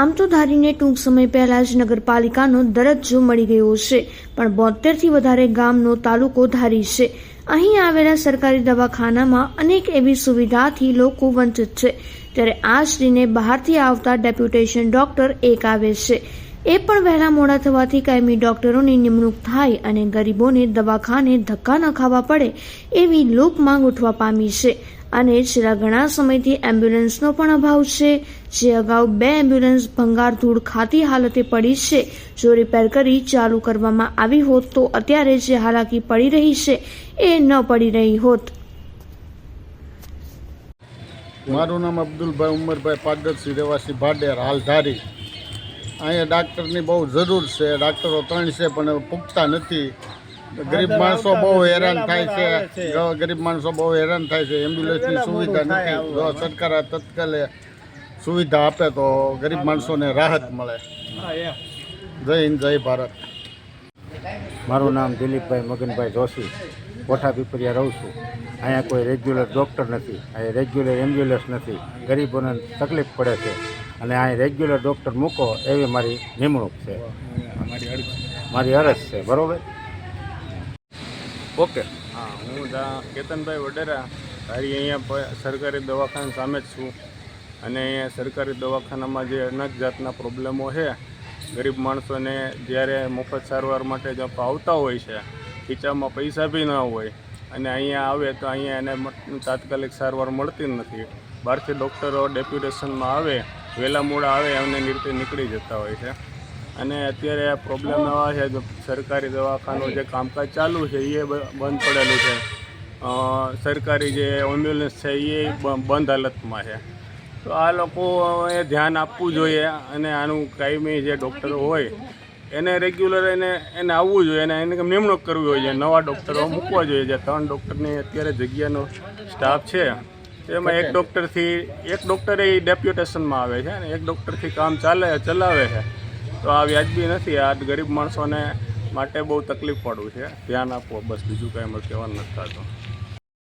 આમ તો ધારીને ટૂંક સમય પહેલા જ નગરપાલિકાનો દરજ્જો મળી ગયો છે, પણ 72થી વધારે ગામનો તાલુકો ધારી છે. અહીં આવેલા સરકારી દવાખાનામાં અનેક એવી સુવિધાથી લોકો વંચિત છે, ત્યારે આ શ્રીને બહારથી આવતા ડેપ્યુટેશન ડોક્ટર એક આવે છે. એ પણ વહેલા મોડા થવાથી કાયમી ડોક્ટરોની નિમણૂક થાય અને ગરીબોને દવાખાને ધક્કા ન ખાવા પડે એવી લોક માંગ ઉઠવા પામી છે. અને છેલ્લા ઘણા સમયથી એમ્બ્યુલન્સનો પણ અભાવ છે. જે અગાઉ 2 એમ્બ્યુલન્સ ભંગાર ધૂળ ખાતી હાલતે પડી છે. જો રિપેર કરી ચાલુ કરવામાં આવી હોત તો અત્યારે જે હાલાકી પડી રહી છે એ ન પડી રહી હોત. મારું નામ અબ્દુલભાઈ ઉમરભાઈ પાદરસી, રહેવાસી ભાડેર, હાલ ધારી. અહીંયા ડાક્ટરની બહુ જરૂર છે. ડાક્ટરો 3 છે પણ પૂગતા નથી. ગરીબ માણસો બહુ હેરાન થાય છે. ગરીબ માણસો બહુ હેરાન થાય છે. એમ્બ્યુલન્સની સુવિધા નથી. જો સરકાર તત્કાલે સુવિધા આપે તો ગરીબ માણસોને રાહત મળે. જય હિન્દ, જય ભારત. મારું નામ દિલીપભાઈ મગનભાઈ જોશી, કોઠા પીપરિયા રહું છું. અહીંયા કોઈ રેગ્યુલર ડૉક્ટર નથી, અહીંયા રેગ્યુલર એમ્બ્યુલન્સ નથી. ગરીબોને તકલીફ પડે છે અને અહીં રેગ્યુલર ડૉક્ટર મૂકો એવી મારી નિમણૂક છે, મારી અરજ છે. બરાબર? ઓકે. હા, હું કેતનભાઈ વડેરા ધારી અહીંયા સરકારી દવાખાના સામે જ છું. અને અહીંયા સરકારી દવાખાનામાં જે અનેક જાતના પ્રોબ્લેમો છે, ગરીબ માણસોને જ્યારે મફત સારવાર માટે જો આવતા હોય છે, ખીચામાં પૈસા બી ન હોય અને અહીંયા આવે તો અહીંયા એને તાત્કાલિક સારવાર મળતી નથી. બહારથી ડૉક્ટરો ડેપ્યુટેશનમાં આવે, વહેલા મોડા આવે એમને રીતે નીકળી જતા હોય છે. અને અત્યારે આ પ્રોબ્લેમ એવા છે, જો સરકારી દવાખાનું જે કામકાજ ચાલુ છે એ બંધ પડેલું છે. સરકારી જે એમ્બ્યુલન્સ છે એ બંધ હાલતમાં છે. તો આ લોકોએ ધ્યાન આપવું જોઈએ અને આનું કાયમી જે ડૉક્ટરો હોય એને રેગ્યુલર એને આવવું જોઈએ અને એને નિમણૂક કરવી જોઈએ. નવા ડૉક્ટરો મૂકવા જોઈએ. જે 3 ડૉક્ટરની અત્યારે જગ્યાનો સ્ટાફ છે તેમાં એક ડૉક્ટર એ ડેપ્યુટેશનમાં આવે છે અને એક ડૉક્ટરથી કામ ચલાવે છે. તો આ વ્યાજબી નથી. આ ગરીબ માણસોને માટે બહુ તકલીફ પડવું છે. ધ્યાન આપવો, બસ બીજું કાંઈ અમારે કહેવાનું નથી થતું.